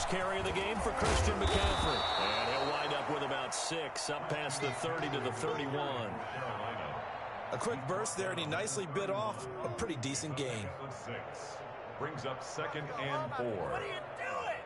first carry of the game for Christian McCaffrey. And he'll wind up with about 6, up past the 30 to the 31. A quick burst there, and he nicely bit off a pretty decent gain. Brings up 2nd and 4. What are you doing?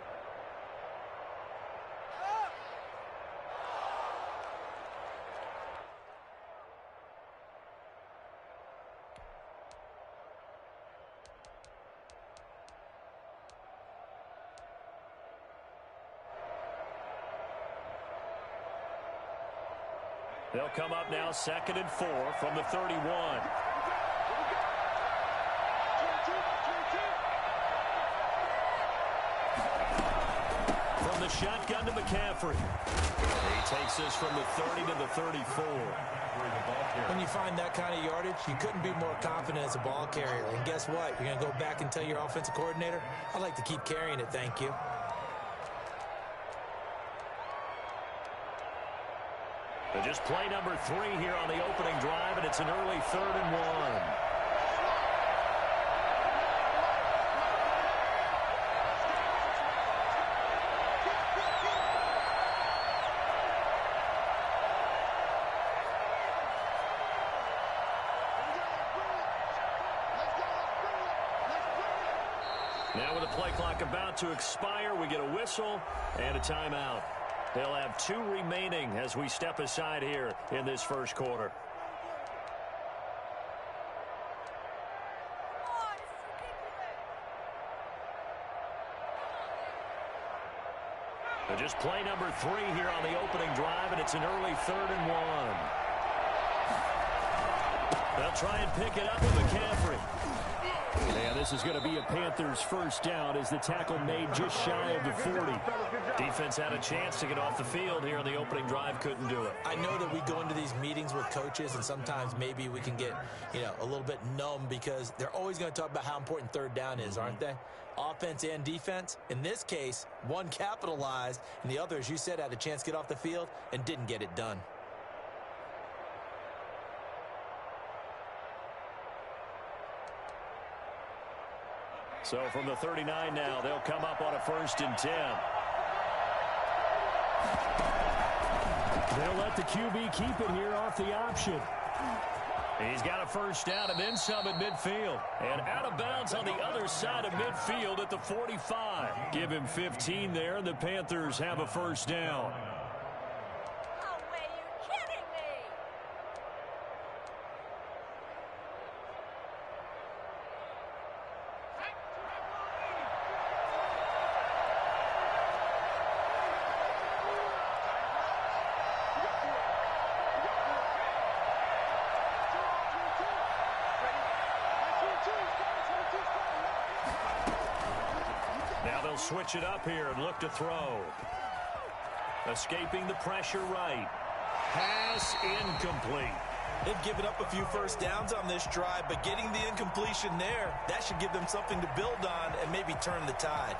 They'll come up now 2nd and 4 from the 31. From the shotgun to McCaffrey. He takes this from the 30 to the 34. When you find that kind of yardage, you couldn't be more confident as a ball carrier. And guess what? You're going to go back and tell your offensive coordinator, I'd like to keep carrying it, thank you. Just play number 3 here on the opening drive, and it's an early 3rd and 1. Now with the play clock about to expire, we get a whistle and a timeout. They'll have 2 remaining as we step aside here in this first quarter. So just play number 3 here on the opening drive, and it's an early 3rd and 1. They'll try and pick it up with McCaffrey. And this is going to be a Panthers first down as the tackle made just shy of the 40. Defense had a chance to get off the field here on the opening drive, couldn't do it. I know that we go into these meetings with coaches, and sometimes maybe we can get, a little bit numb because they're always going to talk about how important 3rd down is, aren't they? Offense and defense. In this case, one capitalized, and the other, as you said, had a chance to get off the field and didn't get it done. So from the 39 now, they'll come up on a 1st and 10. They'll let the QB keep it here off the option. He's got a first down and then some at midfield. And out of bounds on the other side of midfield at the 45. Give him 15 there, and the Panthers have a first down. Switch it up here and look to throw. Escaping the pressure right. Pass incomplete. They've given up a few first downs on this drive, but getting the incompletion there, that should give them something to build on and maybe turn the tide.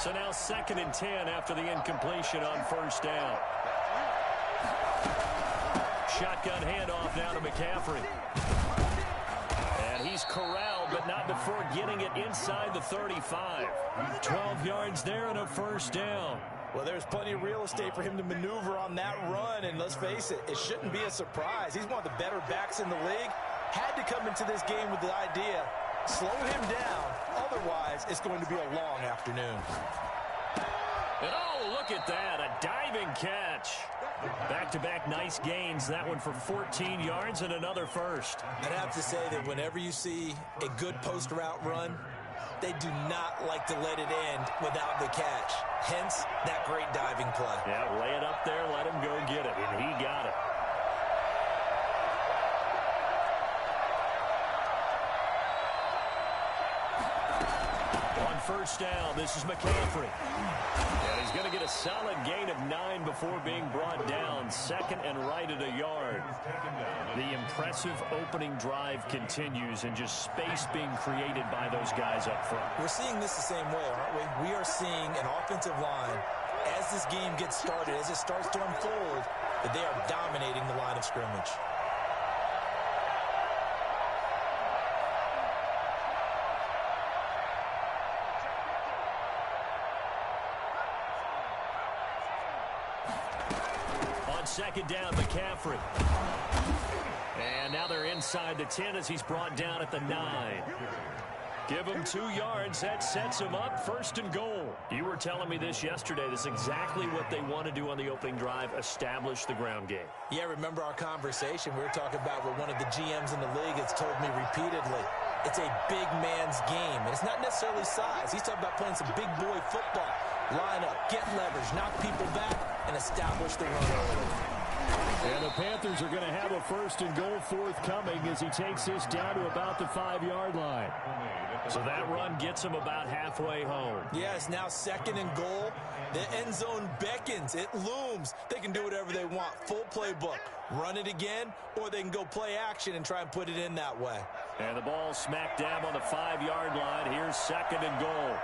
So now 2nd and 10 after the incompletion on first down. Shotgun handoff now to McCaffrey. And he's corralled, but not before getting it inside the 35. 12 yards there and a first down. Well, there's plenty of real estate for him to maneuver on that run, and let's face it, it shouldn't be a surprise. He's one of the better backs in the league. Had to come into this game with the idea, slow him down, otherwise it's going to be a long afternoon. And oh, look at that, a diving catch. Back-to-back nice gains, that one for 14 yards and another first. I'd have to say that whenever you see a good post route run, they do not like to let it end without the catch. Hence, that great diving play. Yeah, lay it up there, let him go get it, and he got it. On first down, this is McCaffrey. And he's going to get a solid gain of 9 before being brought down. 2nd and right at a yard. The impressive opening drive continues and just space being created by those guys up front. We're seeing this the same way, aren't we? We are seeing an offensive line, as this game gets started, as it starts to unfold, that they are dominating the line of scrimmage. second down, McCaffrey. And now they're inside the 10 as he's brought down at the 9. Give him 2 yards. That sets him up. First and goal. You were telling me this yesterday. This is exactly what they want to do on the opening drive, establish the ground game. Yeah, remember our conversation? We were talking about what one of the GMs in the league has told me repeatedly. It's a big man's game, and it's not necessarily size. He's talking about playing some big boy football. Line up, get leverage, knock people back, and establish the run early. And the Panthers are going to have a first and goal forthcoming as he takes this down to about the 5-yard line. So that run gets him about halfway home. Yeah, it's now second and goal. The end zone beckons. It looms. They can do whatever they want. Full playbook. Run it again, or they can go play action and try and put it in that way. And the ball smack dab on the 5-yard line. Here's second and goal.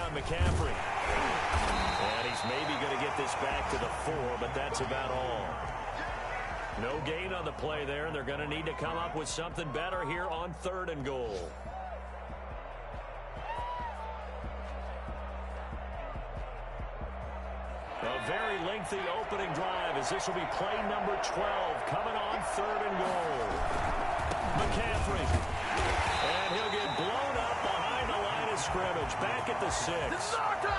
McCaffrey. And he's maybe going to get this back to the 4, but that's about all. No gain on the play there. They're going to need to come up with something better here on third and goal. A very lengthy opening drive as this will be play number 12 coming on third and goal. McCaffrey. And he'll get blown up behind the line of scrimmage. Back at the 6.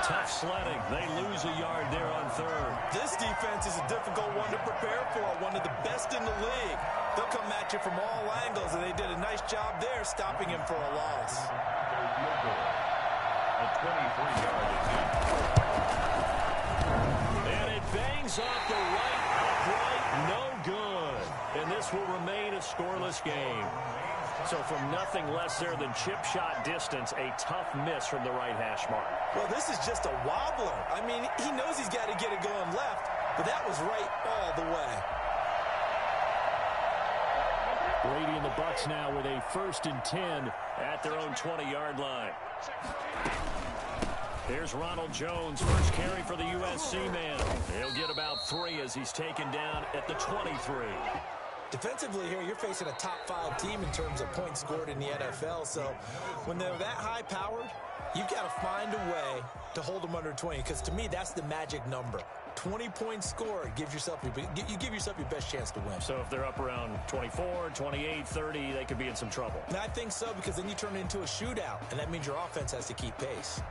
Tough sledding. They lose a yard there on third. This defense is a difficult one to prepare for. One of the best in the league. They'll come at you from all angles, and they did a nice job there stopping him for a loss. A 23-yard attempt. And it bangs off the right upright. No good. And this will remain a scoreless game. So from nothing less there than chip shot distance, a tough miss from the right hash mark. Well, this is just a wobbler. I mean, he knows he's got to get it going left, but that was right all the way. Brady and the Bucs now with a first and 10 at their own 20-yard line. Here's Ronald Jones, first carry for the USC man. He'll get about 3 as he's taken down at the 23. Defensively here, you're facing a top-5 team in terms of points scored in the NFL. So when they're that high-powered, you've got to find a way to hold them under 20. Because to me, that's the magic number. 20 points scored gives yourself you give yourself your best chance to win. So if they're up around 24, 28, 30, they could be in some trouble. And I think so, because then you turn it into a shootout, and that means your offense has to keep pace.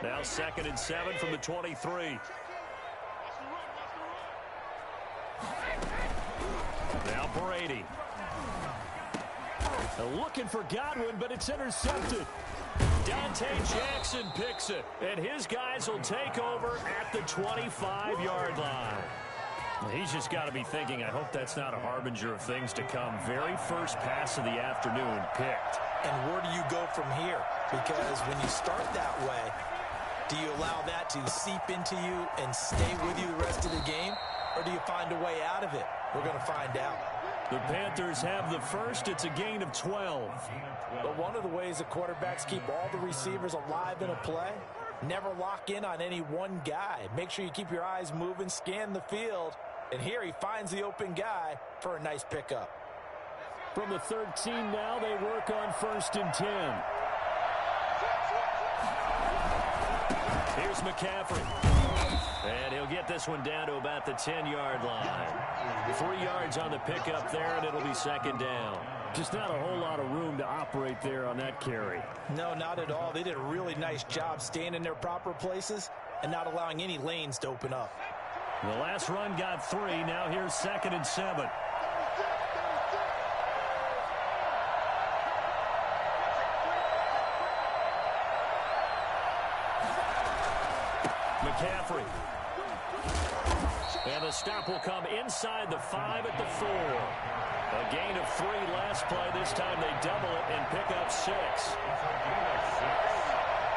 Now second and 7 from the 23. Now Brady. Looking for Godwin, but it's intercepted. Dante Jackson picks it, and his guys will take over at the 25-yard line. He's just got to be thinking, I hope that's not a harbinger of things to come. Very first pass of the afternoon picked. And where do you go from here? Because when you start that way, do you allow that to seep into you and stay with you the rest of the game? Or do you find a way out of it? We're going to find out. The Panthers have the first. It's a gain of 12. But one of the ways the quarterbacks keep all the receivers alive in a play, never lock in on any one guy. Make sure you keep your eyes moving, scan the field. And here he finds the open guy for a nice pickup. From the 13 now, they work on first and 10. Here's McCaffrey. And he'll get this one down to about the 10-yard line. 3 yards on the pickup there, and it'll be second down. Just not a whole lot of room to operate there on that carry. No, not at all. They did a really nice job staying in their proper places and not allowing any lanes to open up. The last run got 3. Now here's second and 7. McCaffrey. And the stop will come inside the 5 at the 4. A gain of 3 last play. This time they double it and pick up 6.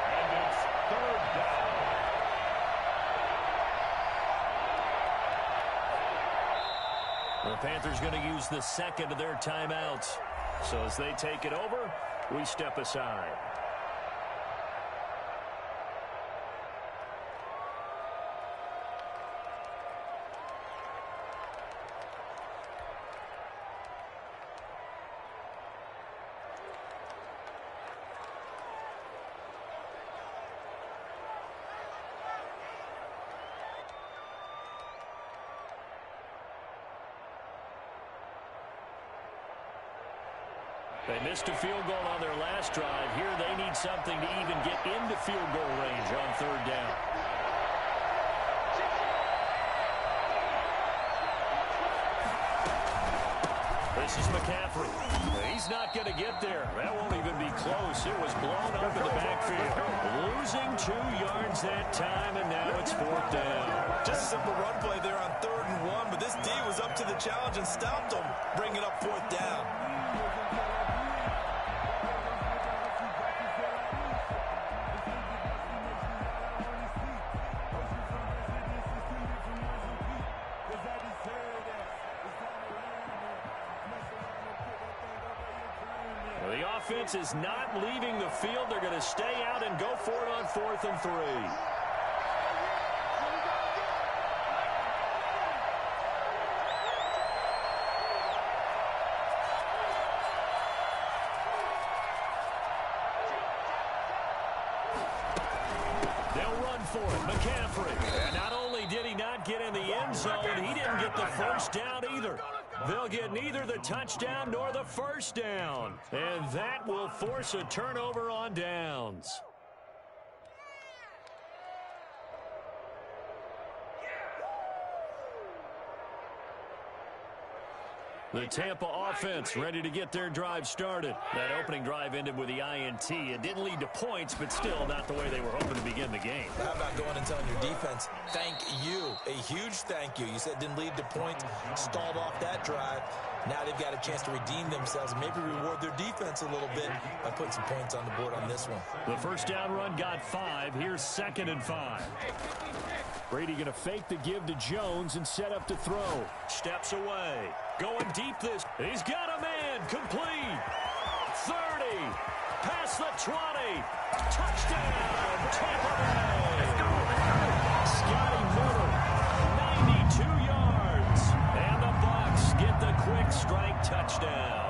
And it's third down. The Panthers going to use the second of their timeouts. So as they take it over, we step aside. They missed a field goal on their last drive. Here they need something to even get into field goal range on third down. This is McCaffrey. He's not going to get there. That won't even be close. It was blown up in the backfield. Losing 2 yards that time, and now it's fourth down. Just a simple run play there on 3rd and 1, but this D was up to the challenge and stopped them, bringing up fourth down. The offense is not leaving the field. They're going to stay out and go for it on 4th and 3. They'll run for it. McCaffrey. And not only did he not get in the end zone, he didn't get the first down either. They'll get neither the touchdown nor the first down. And that will force a turnover on downs. The Tampa offense ready to get their drive started. That opening drive ended with the INT. It didn't lead to points, but still not the way they were hoping to begin the game. How about going and telling your defense, thank you, a huge thank you. You said didn't lead to points, stalled off that drive. Now they've got a chance to redeem themselves and maybe reward their defense a little bit by putting some points on the board on this one. The first down run got 5. Here's 2nd and 5. Brady going to fake the give to Jones and set up to throw. Steps away. Going deep this. He's got a man. Complete. 30. Past the 20. Touchdown. Tampa Bay. Scotty Miller. 92 yards. And the Bucs get the quick strike touchdown.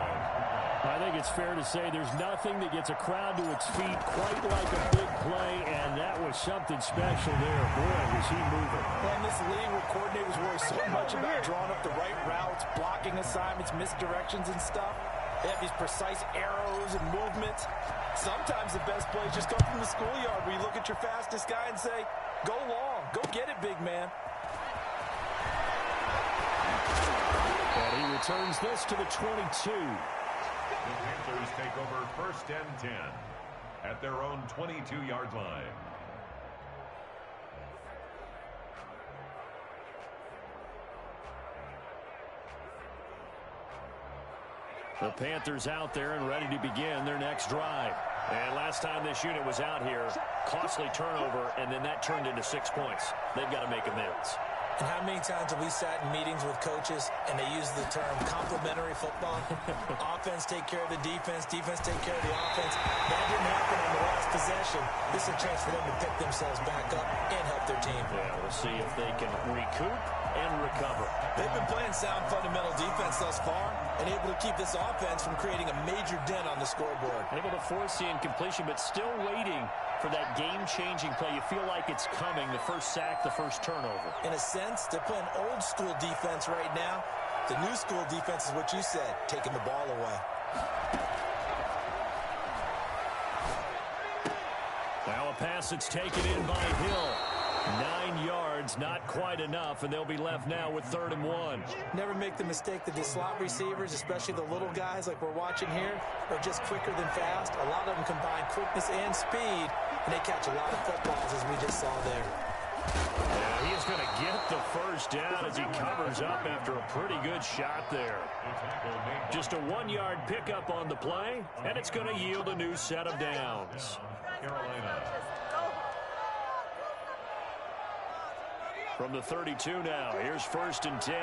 I think it's fair to say there's nothing that gets a crowd to its feet quite like a big play, and that was something special there. Boy, was he moving. Well, in this league where coordinators worry so much about drawing up the right routes, blocking assignments, misdirections and stuff, they have these precise arrows and movements. Sometimes the best plays just come from the schoolyard where you look at your fastest guy and say, go long, go get it, big man. And he returns this to the 22. The Panthers take over 1st and 10 at their own 22-yard line. The Panthers out there and ready to begin their next drive. And last time this unit was out here, costly turnover, and then that turned into 6 points. They've got to make amends. And how many times have we sat in meetings with coaches and they use the term complementary football? Offense take care of the defense, defense take care of the offense. That didn't happen on the last possession. This is a chance for them to pick themselves back up and help their team. Yeah, we'll see if they can recoup and recover. They've been playing sound fundamental defense thus far and able to keep this offense from creating a major dent on the scoreboard. Able to force the incompletion, but still waiting for that game-changing play. You feel like it's coming, the first sack, the first turnover. In a sense, they're playing old-school defense right now. The new-school defense is what you said, taking the ball away. Now a pass that's taken in by Hill. 9 yards, not quite enough, and they'll be left now with 3rd and 1. Never make the mistake that the slot receivers, especially the little guys like we're watching here, are just quicker than fast. A lot of them combine quickness and speed, and they catch a lot of footballs, as we just saw there. Yeah, he is going to get the first down as he covers up after a pretty good shot there. Just a 1-yard pickup on the play, and it's going to yield a new set of downs. Carolina. From the 32 now, here's 1st and 10.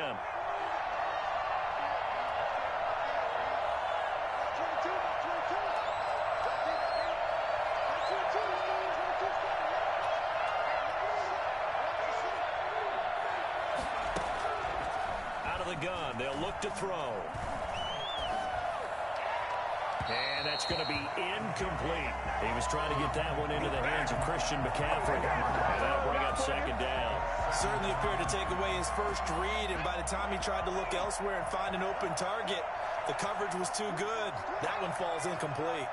Out of the gun, they'll look to throw. And that's going to be incomplete. He was trying to get that one into the hands of Christian McCaffrey. And that'll bring up 2nd down. Certainly appeared to take away his first read, and by the time he tried to look elsewhere and find an open target, The coverage was too good. That one falls incomplete.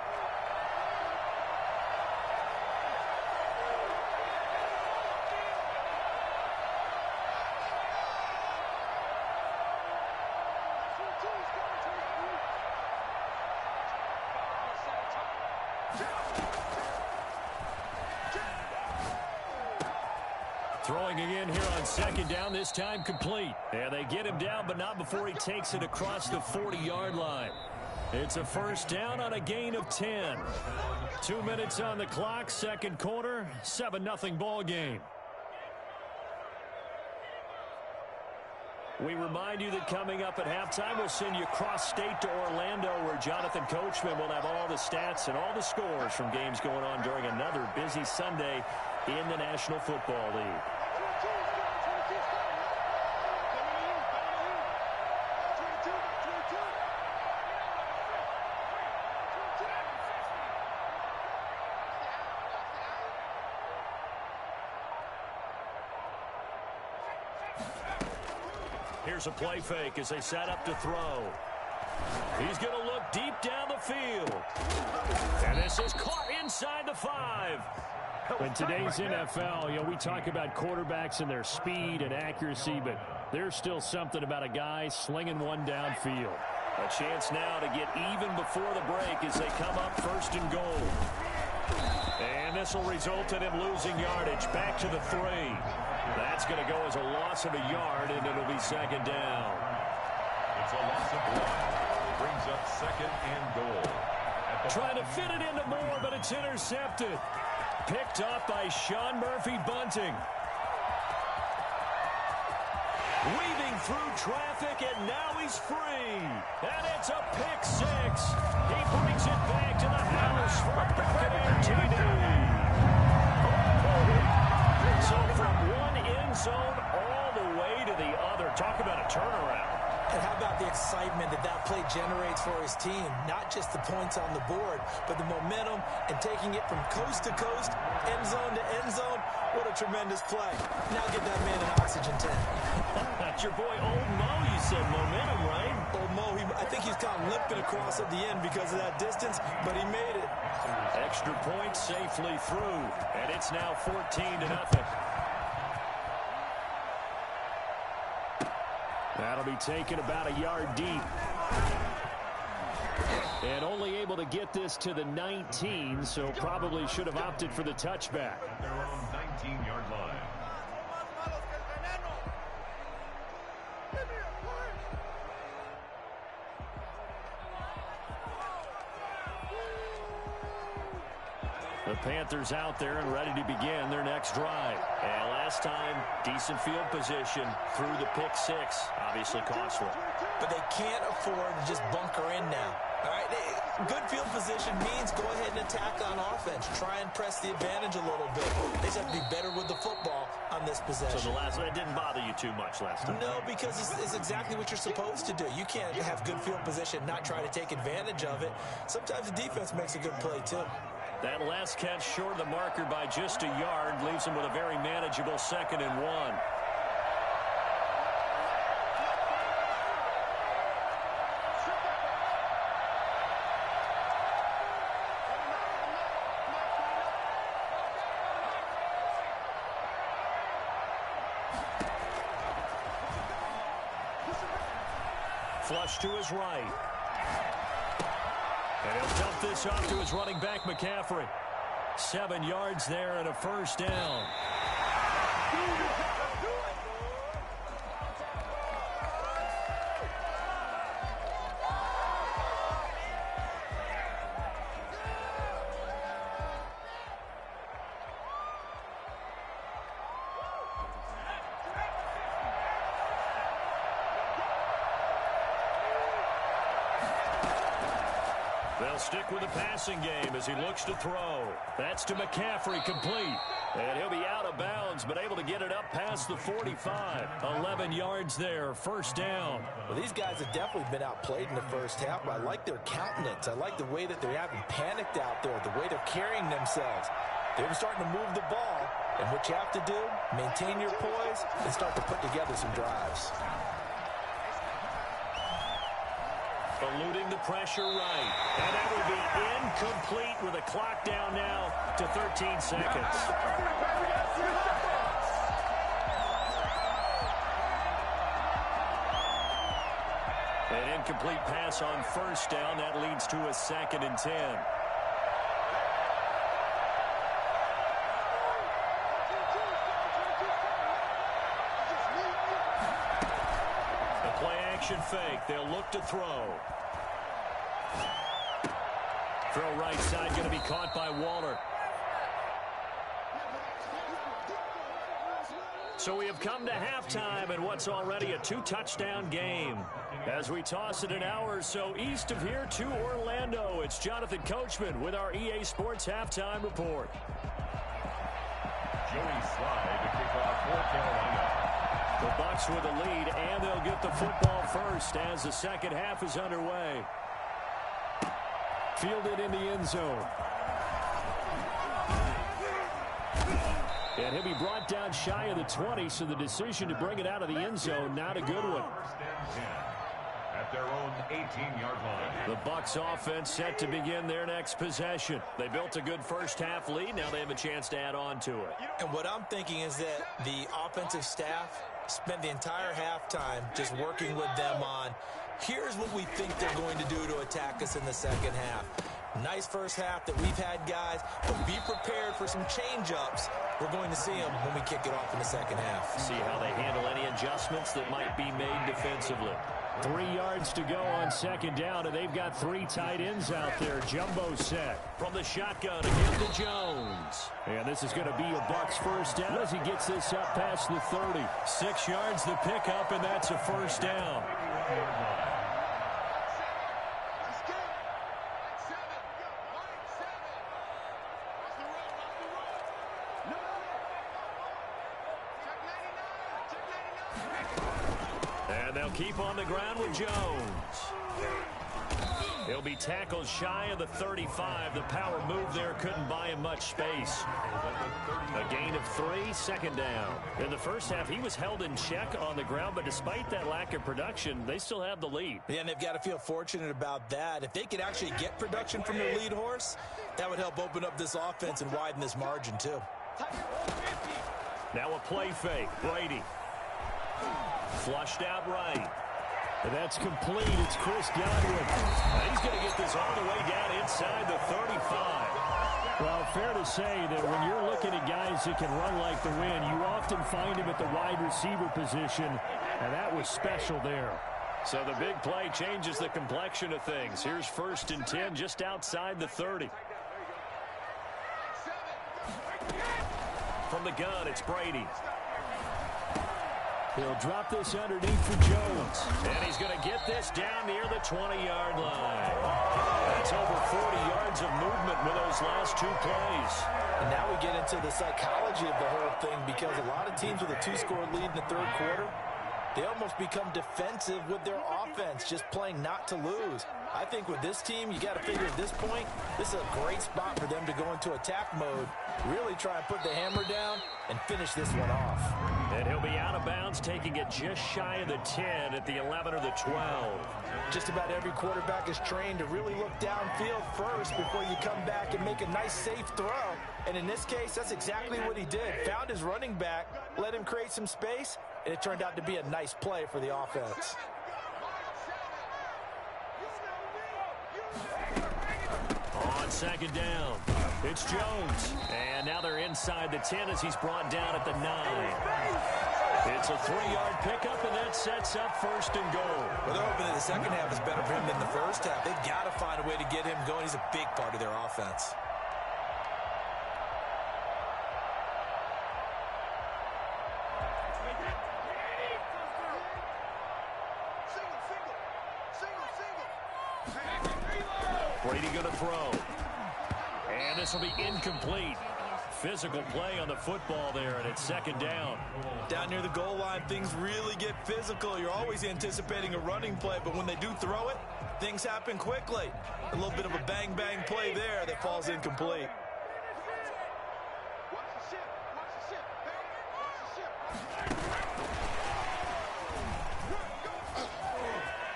Throwing again here on second down, this time complete. And they get him down, but not before he takes it across the 40-yard line. It's a first down on a gain of 10. 2 minutes on the clock, second quarter, 7-0 ball game. We remind you that coming up at halftime, we'll send you cross-state to Orlando, where Jonathan Coachman will have all the stats and all the scores from games going on during another busy Sunday in the National Football League. Here's a play fake as they set up to throw. He's going to look deep down the field. And this is caught inside the 5. In today's NFL, we talk about quarterbacks and their speed and accuracy, but there's still something about a guy slinging one downfield. A chance now to get even before the break as they come up first and goal. And this will result in him losing yardage back to the 3. That's going to go as a loss of a yard, and it'll be second down. It's a loss of 1. Brings up second and goal. Trying to fit it into Moore, but it's intercepted. Picked off by Sean Murphy-Bunting. Weaving through traffic, and now he's free. And it's a pick 6. He brings it back to the house for a Buccaneer TD. So from one end zone all the way to the other. Talk about a turnaround. And how about the excitement that play generates for his team? Not just the points on the board, but the momentum and taking it from coast to coast, end zone to end zone. What a tremendous play. Now get that man an oxygen tank. That's your boy Old Mo. You said momentum, right? Old Mo, I think he's kind of limping across at the end because of that distance, but he made it. Extra point safely through, and it's now 14-0. That'll be taken about a yard deep. And only able to get this to the 19, so probably should have opted for the touchback. Their own 19-yard line. The Panthers out there and ready to begin their next drive. And last time, decent field position through the pick 6. Obviously costly. But they can't afford to just bunker in now. All right, good field position means go ahead and attack on offense. Try and press the advantage a little bit. They just have to be better with the football on this possession. So the last one, it didn't bother you too much last time? No, because it's exactly what you're supposed to do. You can't have good field position, not try to take advantage of it. Sometimes the defense makes a good play, too. That last catch short of the marker by just a yard leaves him with a very manageable 2nd and 1. Flush to his right. And he'll dump this off to his running back, McCaffrey. 7 yards there and a first down. They'll stick with the passing game as he looks to throw. That's to McCaffrey, complete. And he'll be out of bounds, but able to get it up past the 45. 11 yards there, first down. Well, these guys have definitely been outplayed in the first half, but I like their countenance. I like the way that they haven't panicked out there, the way they're carrying themselves. They're starting to move the ball, and what you have to do, maintain your poise and start to put together some drives. Eluding the pressure right. And that will be incomplete with a clock down now to 13 seconds. An incomplete pass on first down. That leads to a 2nd and 10. Play-action fake. They'll look to throw. Throw right side, going to be caught by Waller. So we have come to halftime in what's already a 2-touchdown game. As we toss it an hour or so east of here to Orlando, it's Jonathan Coachman with our EA Sports Halftime Report. Joey Slye to kick off for Carolina. The Bucs with a lead, and they'll get the football first as the second half is underway. Fielded in the end zone. And he'll be brought down shy of the 20, so the decision to bring it out of the end zone, not a good one. First and 10 at their own 18-yard line. The Bucs offense set to begin their next possession. They built a good first half lead. Now they have a chance to add on to it. And what I'm thinking is that the offensive staff spent the entire halftime just working with them on, here's what we think they're going to do to attack us in the second half. Nice first half that we've had, guys, but be prepared for some change-ups. We're going to see them when we kick it off in the second half. See how they handle any adjustments that might be made defensively. 3 yards to go on second down, and they've got 3 tight ends out there. Jumbo set from the shotgun again to Jones. And this is going to be a Bucs first down as he gets this up past the 30. 6 yards the pickup, and that's a first down. And they'll keep on the ground with Jones. He'll be tackled shy of the 35. The power move there couldn't buy him much space. A gain of 3, second down. In the first half, he was held in check on the ground, but despite that lack of production, they still have the lead. Yeah, and they've got to feel fortunate about that. If they could actually get production from their lead horse, that would help open up this offense and widen this margin, too. Now a play fake. Brady. Flushed out right. And that's complete. It's Chris Godwin. He's going to get this all the way down inside the 35. Well, fair to say that when you're looking at guys that can run like the wind, you often find him at the wide receiver position, and that was special there. So the big play changes the complexion of things. Here's 1st and 10 just outside the 30. From the gun, it's Brady. He'll drop this underneath for Jones. And he's going to get this down near the 20-yard line. That's over 40 yards of movement with those last 2 plays. And now we get into the psychology of the whole thing, because a lot of teams with a 2-score lead in the third quarter, they almost become defensive with their offense, just playing not to lose. I think with this team, you got to figure at this point, this is a great spot for them to go into attack mode, really try and put the hammer down and finish this one off. And he'll be out of bounds, taking it just shy of the 10 at the 11 or the 12. Just about every quarterback is trained to really look downfield first before you come back and make a nice, safe throw. And in this case, that's exactly what he did. Found his running back, let him create some space, and it turned out to be a nice play for the offense. On second down, it's Jones. And now they're inside the 10 as he's brought down at the 9. It's a 3-yard pickup, and that sets up 1st and goal. Well, they're hoping that the second half is better for him than the first half. They've got to find a way to get him going. He's a big part of their offense. Brady going to throw. And this will be incomplete. Physical play on the football there, and it's 2nd down. Down near the goal line, things really get physical. You're always anticipating a running play, but when they do throw it, things happen quickly. A little bit of a bang-bang play there that falls incomplete.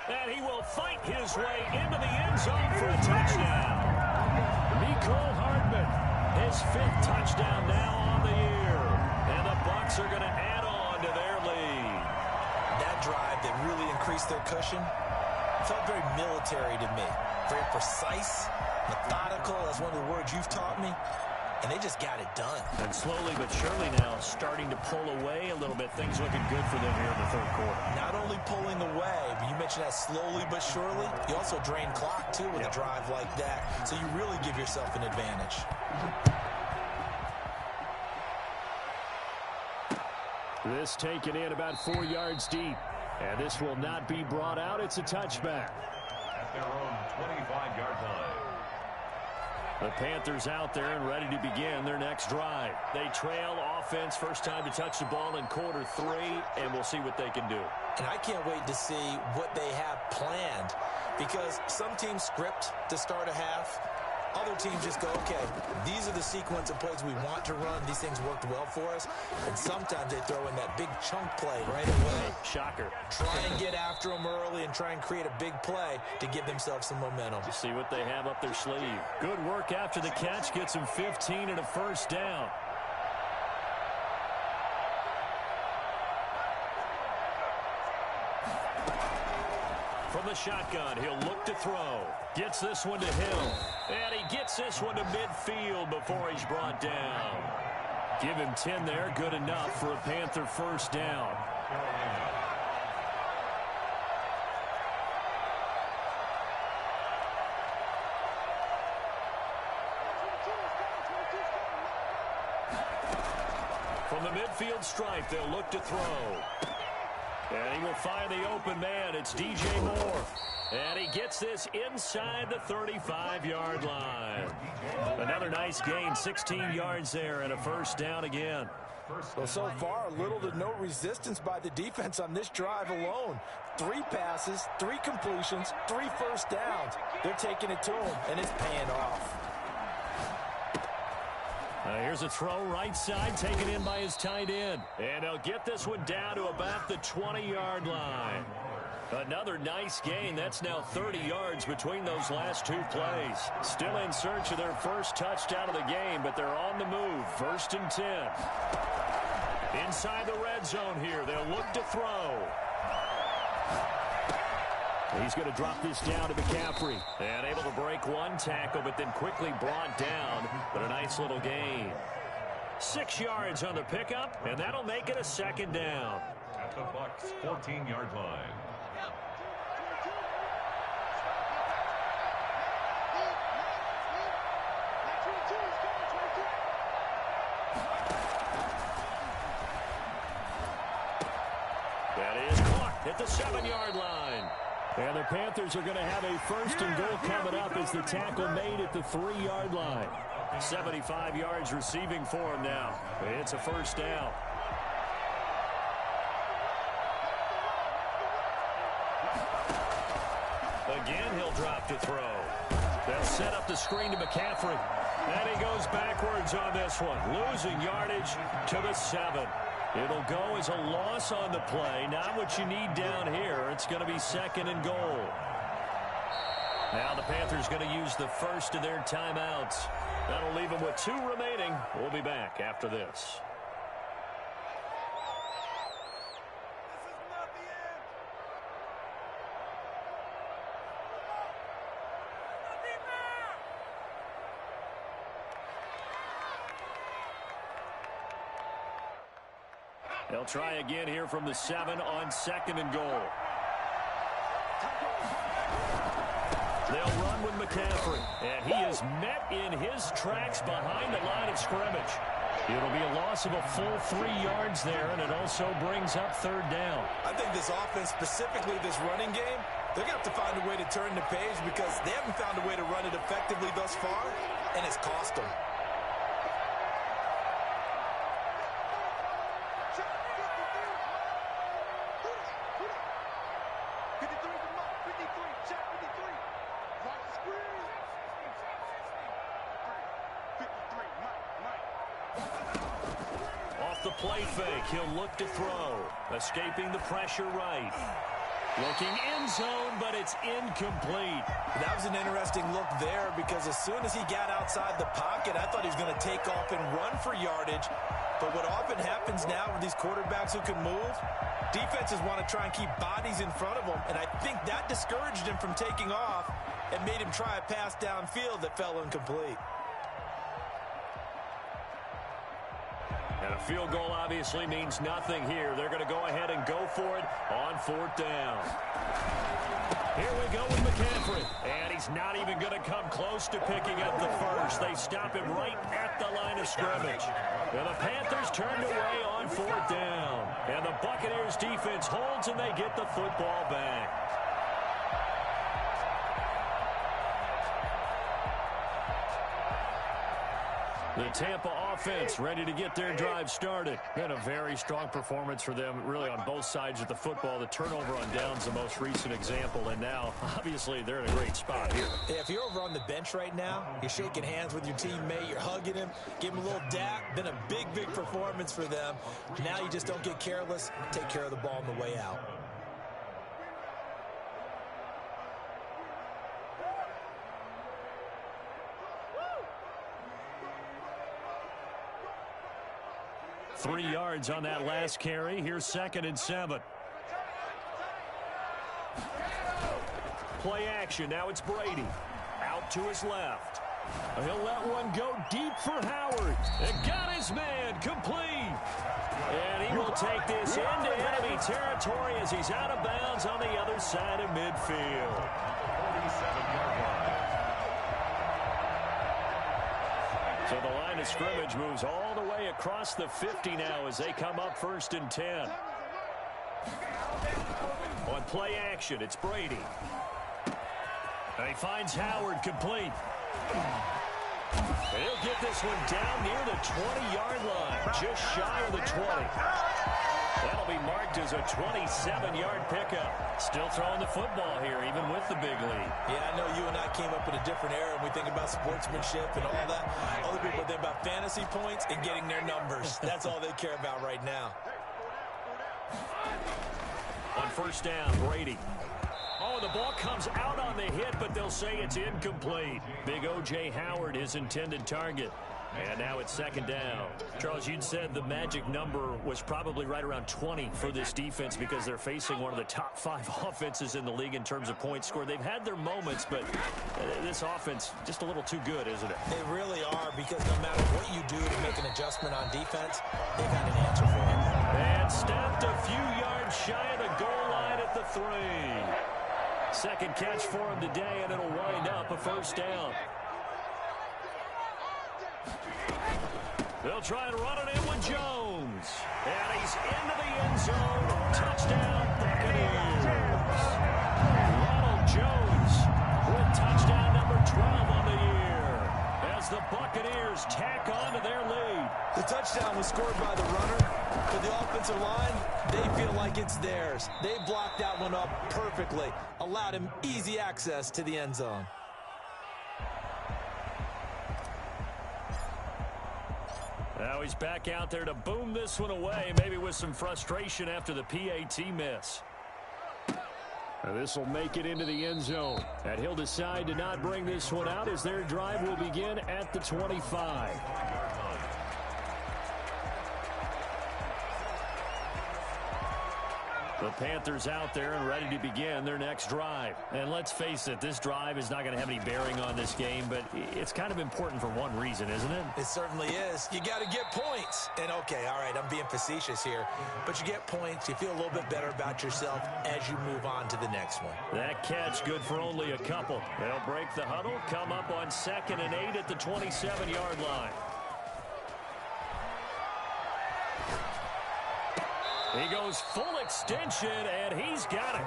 And he will fight his way into the end zone for a touchdown. Mecole Hardman, his 5th touchdown now on the year. And the Bucs are going to add on to their lead. That drive that really increased their cushion felt very military to me. Very precise, methodical. That's one of the words you've taught me. And they just got it done. And slowly but surely now starting to pull away a little bit. Things looking good for them here in the 3rd quarter. Not only pulling away, but you mentioned that slowly but surely. You also drain clock, too, with a drive like that. So you really give yourself an advantage. This taken in about 4 yards deep. And this will not be brought out. It's a touchback. At their own 25-yard line. The Panthers out there and ready to begin their next drive. They trail offense, first time to touch the ball in quarter 3, and we'll see what they can do. And I can't wait to see what they have planned, because some teams script to start a half. Other teams just go, okay, these are the sequence of plays we want to run. These things worked well for us. And sometimes they throw in that big chunk play right away. Shocker. Try and get after them early and try and create a big play to give themselves some momentum. To see what they have up their sleeve. Good work after the catch. Gets them 15 and a first down. From the shotgun, he'll look to throw. Gets this one to Hill. And he gets this one to midfield before he's brought down. Give him 10 there. Good enough for a Panther first down. From the midfield stripe, they'll look to throw. And he will find the open man. It's DJ Moore. And he gets this inside the 35-yard line. Another nice gain, 16 yards there, and a first down again. Well, so far, little to no resistance by the defense on this drive alone. 3 passes, 3 completions, 3 first downs. They're taking it to him, and it's paying off. Here's a throw right side, taken in by his tight end. And he'll get this one down to about the 20-yard line. Another nice gain. That's now 30 yards between those last 2 plays. Still in search of their first touchdown of the game, but they're on the move. 1st and 10. Inside the red zone here. They'll look to throw. He's going to drop this down to McCaffrey. And able to break 1 tackle, but then quickly brought down. But a nice little gain. 6 yards on the pickup, and that'll make it a 2nd down. At the Bucs' 14-yard line. That is caught at the 7-yard line. And the Panthers are going to have a 1st and goal coming up as the tackle made at the 3-yard line. 75 yards receiving for him now. It's a first down. Again, he'll drop to throw. They'll set up the screen to McCaffrey. And he goes backwards on this one, losing yardage to the 7. It'll go as a loss on the play. Not what you need down here. It's going to be 2nd and goal. Now the Panthers going to use the first of their timeouts. That'll leave them with 2 remaining. We'll be back after this. They'll try again here from the 7 on 2nd and goal. They'll run with McCaffrey, and he is met in his tracks behind the line of scrimmage. It'll be a loss of a full 3 yards there, and it also brings up 3rd down. I think this offense, specifically this running game, they're going to have to find a way to turn the page because they haven't found a way to run it effectively thus far, and it's cost them. Off the play fake, he'll look to throw. Escaping the pressure right. Looking end zone, but it's incomplete. That was an interesting look there because as soon as he got outside the pocket, I thought he was going to take off and run for yardage. But what often happens now with these quarterbacks who can move, defenses want to try and keep bodies in front of them, and I think that discouraged him from taking off and made him try a pass downfield that fell incomplete. And a field goal obviously means nothing here. They're going to go ahead and go for it on 4th down. Here we go with McCaffrey. And he's not even going to come close to picking up the first. They stop him right at the line of scrimmage. And the Panthers turned away on 4th down. And the Buccaneers defense holds and they get the football back. The Tampa offense ready to get their drive started. And a very strong performance for them, really, on both sides of the football. The turnover on downs, the most recent example. And now, obviously, they're in a great spot here. Yeah, if you're over on the bench right now, you're shaking hands with your teammate, you're hugging him, give him a little dap. Been a big, big performance for them. Now you just don't get careless. Take care of the ball on the way out. Three yards on that last carry. Here's 2nd and 7. Play action. Now it's Brady. Out to his left. He'll let one go deep for Howard. And got his man complete. And he will take this into enemy territory as he's out of bounds on the other side of midfield. 47-yard line. So the line of scrimmage moves all the way across the 50 now as they come up 1st and 10. On play action, it's Brady. And he finds Howard complete. And he'll get this one down near the 20-yard line, just shy of the 20. That'll be marked as a 27-yard pickup. Still throwing the football here, even with the big lead. Yeah, I know you and I came up in a different era, and we think about sportsmanship and all that. Other people think about fantasy points and getting their numbers. That's all they care about right now. On 1st down, Brady. Oh, the ball comes out on the hit, but they'll say it's incomplete. Big O.J. Howard, his intended target. And now it's 2nd down. Charles, you'd said the magic number was probably right around 20 for this defense because they're facing one of the top 5 offenses in the league in terms of points scored. They've had their moments, but this offense just a little too good, isn't it? They really are, because no matter what you do to make an adjustment on defense, they got an answer for it. And stopped a few yards shy of the goal line at the 3. Second catch for him today, and it'll wind up a 1st down. They'll try and run it in with Jones. And he's into the end zone. Touchdown, Buccaneers. Ronald Jones with touchdown number 12 on the year as the Buccaneers tack on to their lead. The touchdown was scored by the runner. For the offensive line, they feel like it's theirs. They blocked that one up perfectly, allowed him easy access to the end zone. Now he's back out there to boom this one away, maybe with some frustration after the PAT miss. This will make it into the end zone. And he'll decide to not bring this one out as their drive will begin at the 25. The Panthers out there and ready to begin their next drive. And let's face it, this drive is not going to have any bearing on this game, but it's kind of important for one reason, isn't it? It certainly is. You got to get points. And, okay, all right, I'm being facetious here, but you get points. You feel a little bit better about yourself as you move on to the next one. That catch good for only a couple. They'll break the huddle, come up on 2nd and 8 at the 27-yard line. He goes full extension, and he's got it.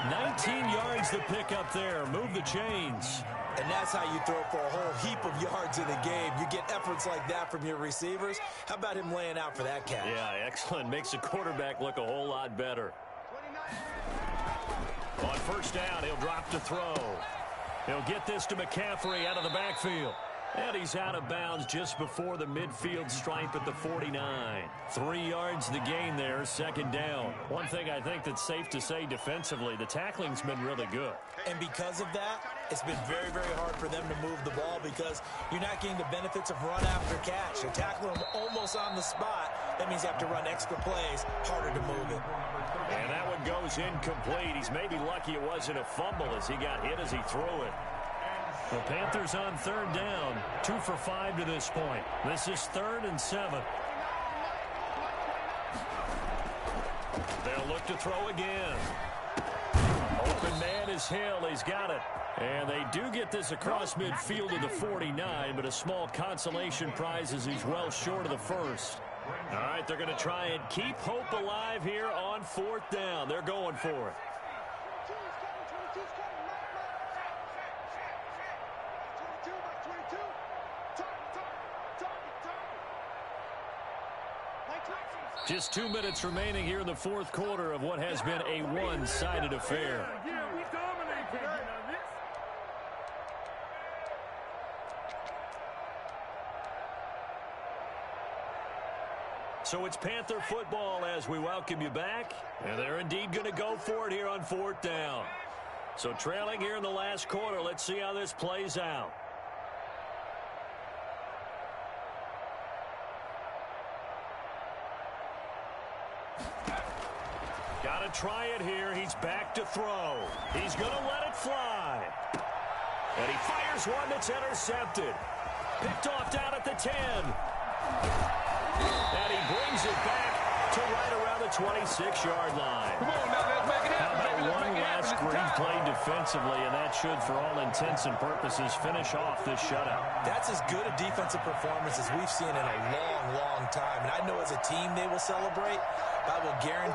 19 yards to pick up there. Move the chains. And that's how you throw for a whole heap of yards in a game. You get efforts like that from your receivers. How about him laying out for that catch? Yeah, excellent. Makes the quarterback look a whole lot better. On 1st down, he'll drop to throw. He'll get this to McCaffrey out of the backfield. And he's out of bounds just before the midfield stripe at the 49. 3 yards the gain there, second down. One thing I think that's safe to say defensively, the tackling's been really good. And because of that, it's been very, very hard for them to move the ball because you're not getting the benefits of run after catch. They're tackling him almost on the spot. That means you have to run extra plays, harder to move it. And that one goes incomplete. He's maybe lucky it wasn't a fumble as he got hit as he threw it. The Panthers on third down, 2 for 5 to this point. This is 3rd and 7. They'll look to throw again. Open man is Hill. He's got it. And they do get this across midfield to the 49, but a small consolation prize as he's well short of the first. All right, they're going to try and keep hope alive here on 4th down. They're going for it. Just 2 minutes remaining here in the 4th quarter of what has been a one-sided affair. So it's Panther football as we welcome you back. And they're indeed going to go for it here on 4th down. So trailing here in the last quarter, let's see how this plays out. Got to try it here. He's back to throw. He's going to let it fly. And he fires one that's intercepted. Picked off down at the 10. And he brings it back to right around the 26-yard line. Come on now, let's make it How happen. about one last great play defensively, and that should, for all intents and purposes, finish off this shutout. That's as good a defensive performance as we've seen in a long, long time. And I know as a team they will celebrate, but I will guarantee